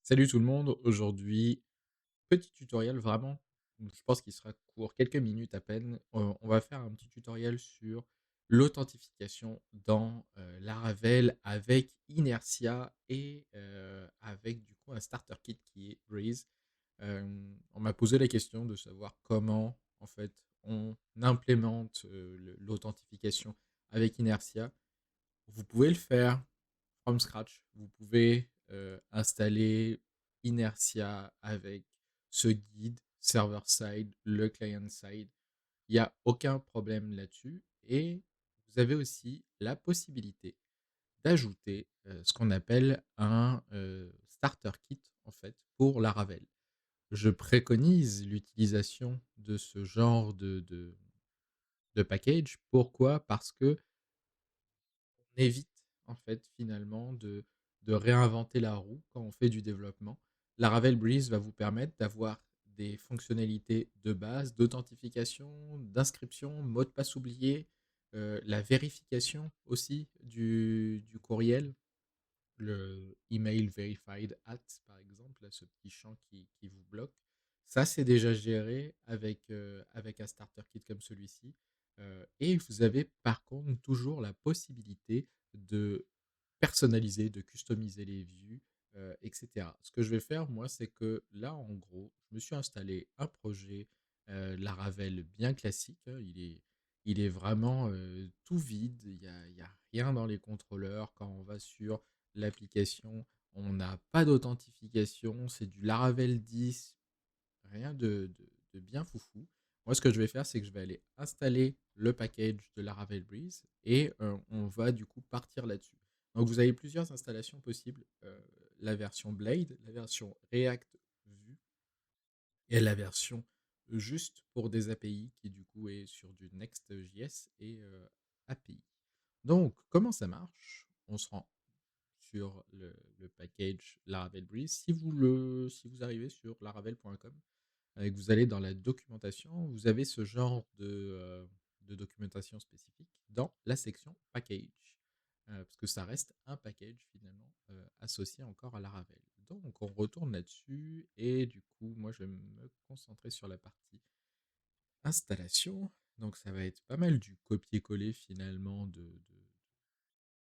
Salut tout le monde, aujourd'hui, petit tutoriel vraiment, je pense qu'il sera court, quelques minutes à peine. On va faire un petit tutoriel sur l'authentification dans, Laravel avec Inertia et avec du coup un starter kit qui est Breeze. On m'a posé la question de savoir comment en fait on implémente, l'authentification avec Inertia. Vous pouvez le faire from scratch. Vous pouvez installer Inertia avec ce guide, server-side, le client-side. Il n'y a aucun problème là-dessus. Et vous avez aussi la possibilité d'ajouter ce qu'on appelle un starter kit en fait pour Laravel. Je préconise l'utilisation de ce genre de package. Pourquoi? Parce que on évite en fait finalement de réinventer la roue quand on fait du développement. Laravel Breeze va vous permettre d'avoir des fonctionnalités de base, d'authentification, d'inscription, mot de passe oublié, la vérification aussi du courriel, le email verified at par exemple, là, ce petit champ qui vous bloque. Ça, c'est déjà géré avec un starter kit comme celui-ci. Et vous avez par contre toujours la possibilité de personnaliser, de customiser les vues, et cetera. Ce que je vais faire, moi, c'est que là, en gros, je me suis installé un projet, Laravel bien classique, hein. Il est vraiment, tout vide, il y a rien dans les contrôleurs. Quand on va sur l'application, on n'a pas d'authentification, c'est du Laravel 10, rien de bien foufou. Moi, ce que je vais faire, c'est que je vais aller installer le package de Laravel Breeze et on va du coup partir là-dessus. Donc, vous avez plusieurs installations possibles, la version Blade, la version React Vue et la version juste pour des API qui du coup est sur du Next.js et API. Donc, comment ça marche? On se rend sur le package Laravel Breeze. Si vous arrivez sur laravel.com et que vous allez dans la documentation, vous avez ce genre de documentation spécifique dans la section package. Parce que ça reste un package finalement associé encore à Laravel. Donc on retourne là-dessus et du coup moi je vais me concentrer sur la partie installation. Donc ça va être pas mal du copier-coller finalement de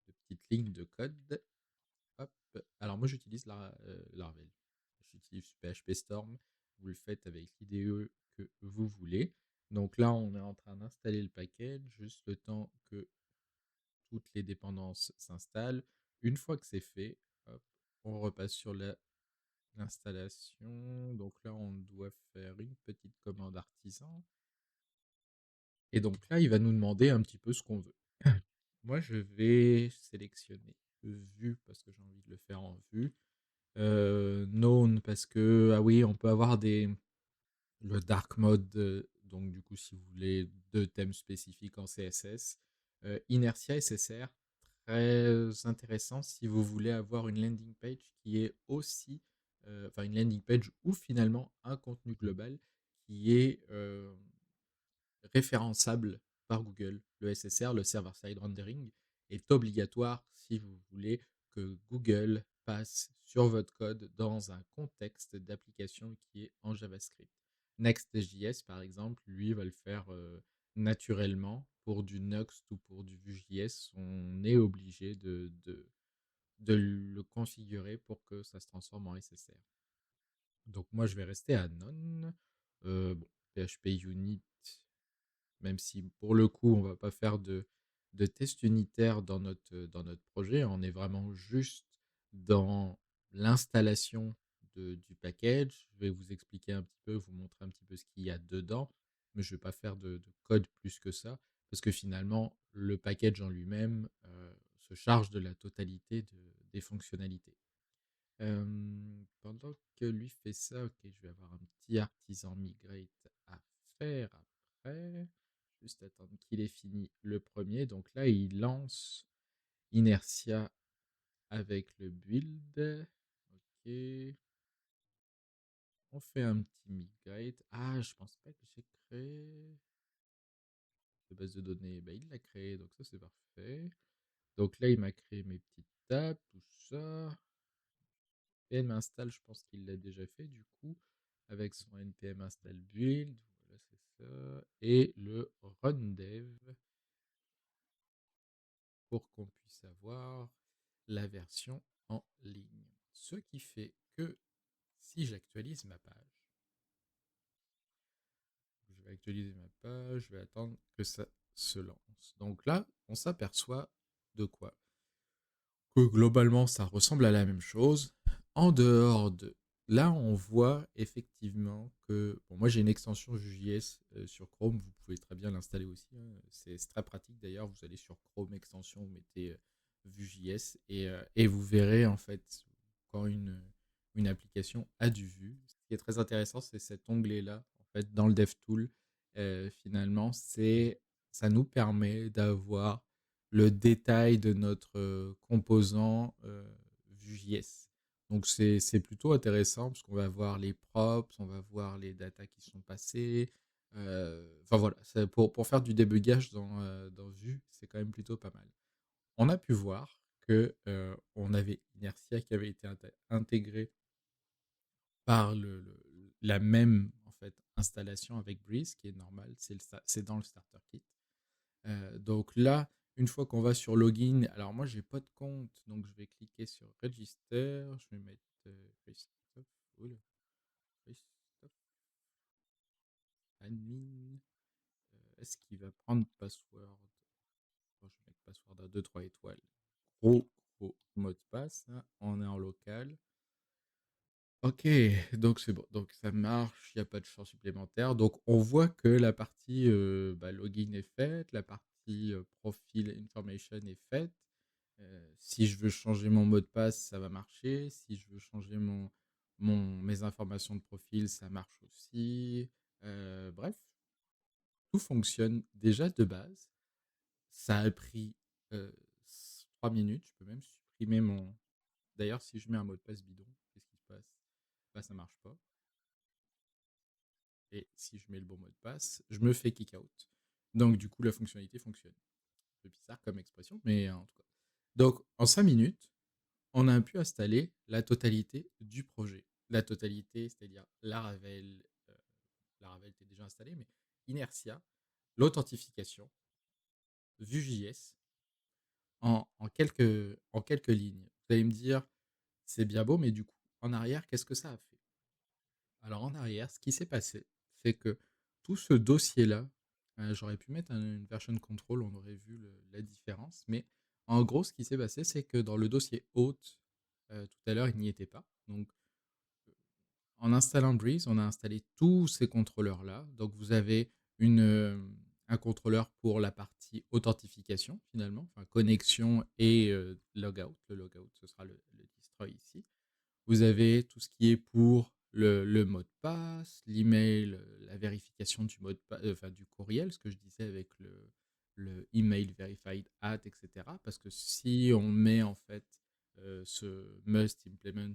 petites lignes de code. Hop. Alors moi j'utilise Laravel. J'utilise PHP Storm. Vous le faites avec l'IDE que vous voulez. Donc là on est en train d'installer le package, juste le temps que toutes les dépendances s'installent. Une fois que c'est fait, hop, on repasse sur l'installation. Donc là on doit faire une petite commande artisan. Et donc là il va nous demander un petit peu ce qu'on veut. Moi je vais sélectionner vue parce que j'ai envie de le faire en vue. Known parce que, ah oui, on peut avoir le dark mode, donc du coup, si vous voulez 2 thèmes spécifiques en CSS. Inertia SSR, très intéressant si vous voulez avoir une landing page qui est aussi, enfin une landing page ou finalement un contenu global qui est, référençable par Google. Le SSR, le server-side rendering, est obligatoire si vous voulez que Google passe sur votre code dans un contexte d'application qui est en JavaScript. Next.js, par exemple, lui va le faire naturellement. Pour du Next ou pour du Vue.js, on est obligé de le configurer pour que ça se transforme en SSR. Donc moi, je vais rester à None. Bon, PHP Unit, même si pour le coup, on va pas faire de test unitaire dans notre projet. On est vraiment juste dans l'installation du package. Je vais vous expliquer un petit peu, vous montrer un petit peu ce qu'il y a dedans, mais je ne vais pas faire de code plus que ça, parce que finalement, le package en lui-même se charge de la totalité des fonctionnalités. Pendant que lui fait ça, ok, je vais avoir un petit artisan migrate à faire après. Juste attendre qu'il ait fini le premier. Donc là, il lance Inertia avec le build. Ok. On fait un petit migrate. Ah, je pense pas que j'ai créé de base de données. Bah, il l'a créé, donc ça c'est parfait. Donc là, il m'a créé mes petites tables, tout ça. npm install, je pense qu'il l'a déjà fait du coup, avec son npm install build, voilà, c'est ça, et le run dev pour qu'on puisse avoir la version en ligne. Ce qui fait que si j'actualise ma page, je vais actualiser ma page, je vais attendre que ça se lance. Donc là, on s'aperçoit de quoi? Que globalement, ça ressemble à la même chose. En dehors de là, on voit effectivement que bon, moi j'ai une extension Vue.js sur Chrome, vous pouvez très bien l'installer aussi, hein. C'est très pratique d'ailleurs. Vous allez sur Chrome extension, vous mettez Vue.js et vous verrez en fait quand une application a du Vue. Ce qui est très intéressant, c'est cet onglet-là en fait dans le DevTool. Finalement, ça nous permet d'avoir le détail de notre composant Vue.js. Donc c'est plutôt intéressant parce qu'on va voir les props, on va voir les datas qui sont passées. Enfin voilà, pour faire du débugage dans Vue, c'est quand même plutôt pas mal. On a pu voir que on avait Inertia qui avait été intégré par la même en fait installation avec Breeze, qui est normal, c'est dans le starter kit. Donc là, une fois qu'on va sur login, alors moi j'ai pas de compte, donc je vais cliquer sur register, je vais mettre Christophe, oula, Christophe admin. Est-ce qu'il va prendre password? Bon, je vais mettre password à 2 3 étoiles. Gros, gros mot de passe, hein. On est en local. Ok, donc c'est bon, donc ça marche, il n'y a pas de champ supplémentaire. Donc on voit que la partie login est faite, la partie profile information est faite. Si je veux changer mon mot de passe, ça va marcher. Si je veux changer mes informations de profil, ça marche aussi. Bref, tout fonctionne déjà de base. Ça a pris euh, 3 minutes. Je peux même supprimer mon. D'ailleurs, si je mets un mot de passe bidon, qu'est-ce qui se passe? Bah, ça marche pas. Et si je mets le bon mot de passe, je me fais kick out. Donc, du coup, la fonctionnalité fonctionne. Un peu bizarre comme expression, mais en tout cas. Donc, en 5 minutes, on a pu installer la totalité du projet. La totalité, c'est-à-dire Laravel était déjà installé, mais Inertia, l'authentification, Vue.js, en quelques lignes. Vous allez me dire, c'est bien beau, mais du coup, en arrière, qu'est-ce que ça a fait? Alors en arrière, ce qui s'est passé, c'est que tout ce dossier-là, j'aurais pu mettre une version control, on aurait vu la différence, mais en gros, ce qui s'est passé, c'est que dans le dossier hôte, tout à l'heure, il n'y était pas. Donc en installant Breeze, on a installé tous ces contrôleurs-là. Donc, vous avez un contrôleur pour la partie authentification, finalement, enfin connexion et logout. Le logout, ce sera le destroy ici. Vous avez tout ce qui est pour le mot de passe, l'email, la vérification du mot de passe, enfin du courriel, ce que je disais avec le email verified at, etc. Parce que si on met en fait ce must implement,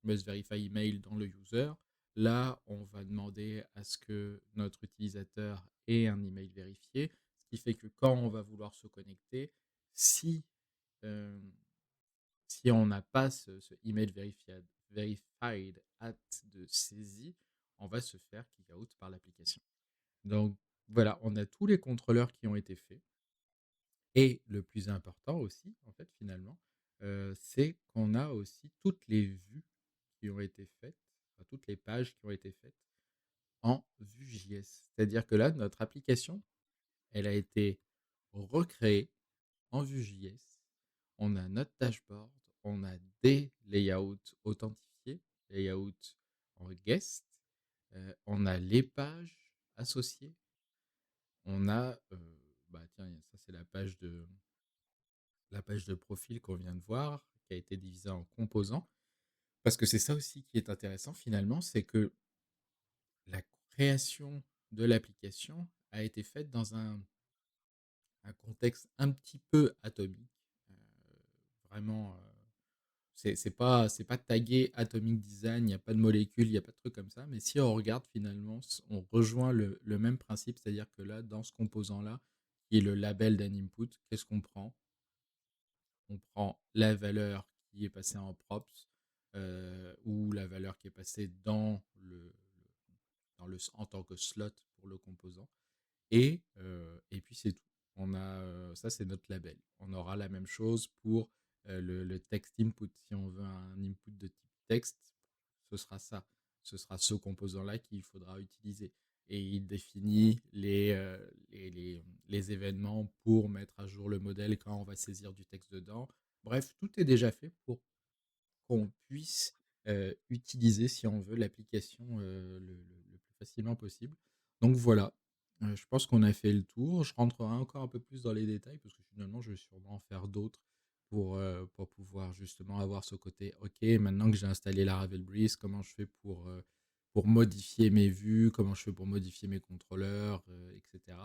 must verify email dans le user, là on va demander à ce que notre utilisateur ait un email vérifié, ce qui fait que quand on va vouloir se connecter, si euh, si on n'a pas ce email verified at de saisie, on va se faire kick out par l'application. Donc voilà, on a tous les contrôleurs qui ont été faits. Et le plus important aussi, en fait, finalement, c'est qu'on a aussi toutes les vues qui ont été faites, enfin, toutes les pages qui ont été faites en Vue.js. C'est-à-dire que là, notre application, elle a été recréée en Vue.js. On a notre dashboard, on a des layouts authentifiés, layouts en guest, on a les pages associées, on a, bah tiens, ça c'est la page de profil qu'on vient de voir, qui a été divisée en composants, parce que c'est ça aussi qui est intéressant finalement, c'est que la création de l'application a été faite dans un contexte un petit peu atomique, vraiment. C'est pas tagué Atomic Design, il n'y a pas de molécules, il n'y a pas de trucs comme ça. Mais si on regarde finalement, on rejoint le même principe, c'est-à-dire que là, dans ce composant-là, qui est le label d'un input, qu'est-ce qu'on prend? On prend la valeur qui est passée en props, ou la valeur qui est passée dans le en tant que slot pour le composant. Et puis c'est tout. On a, ça c'est notre label. On aura la même chose pour le text input. Si on veut un input de type texte, ce sera ça. Ce sera ce composant-là qu'il faudra utiliser. Et il définit les événements pour mettre à jour le modèle quand on va saisir du texte dedans. Bref, tout est déjà fait pour qu'on puisse utiliser, si on veut, l'application le plus facilement possible. Donc voilà, je pense qu'on a fait le tour. Je rentrerai encore un peu plus dans les détails parce que finalement, je vais sûrement en faire d'autres pour pouvoir justement avoir ce côté, OK, maintenant que j'ai installé la Ravel Breeze, comment je fais pour modifier mes vues, comment je fais pour modifier mes contrôleurs, etc.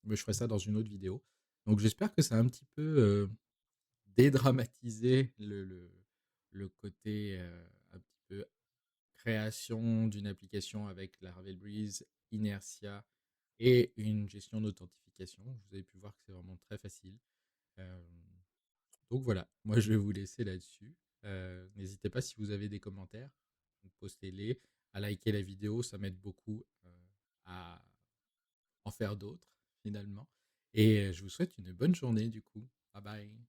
Mais je ferai ça dans une autre vidéo. Donc j'espère que ça a un petit peu dédramatiser le côté un petit peu création d'une application avec la Ravel Breeze, Inertia et une gestion d'authentification. Vous avez pu voir que c'est vraiment très facile. Euh, donc voilà, moi je vais vous laisser là-dessus. N'hésitez pas si vous avez des commentaires, postez-les, à liker la vidéo, ça m'aide beaucoup à en faire d'autres finalement. Et je vous souhaite une bonne journée du coup. Bye bye.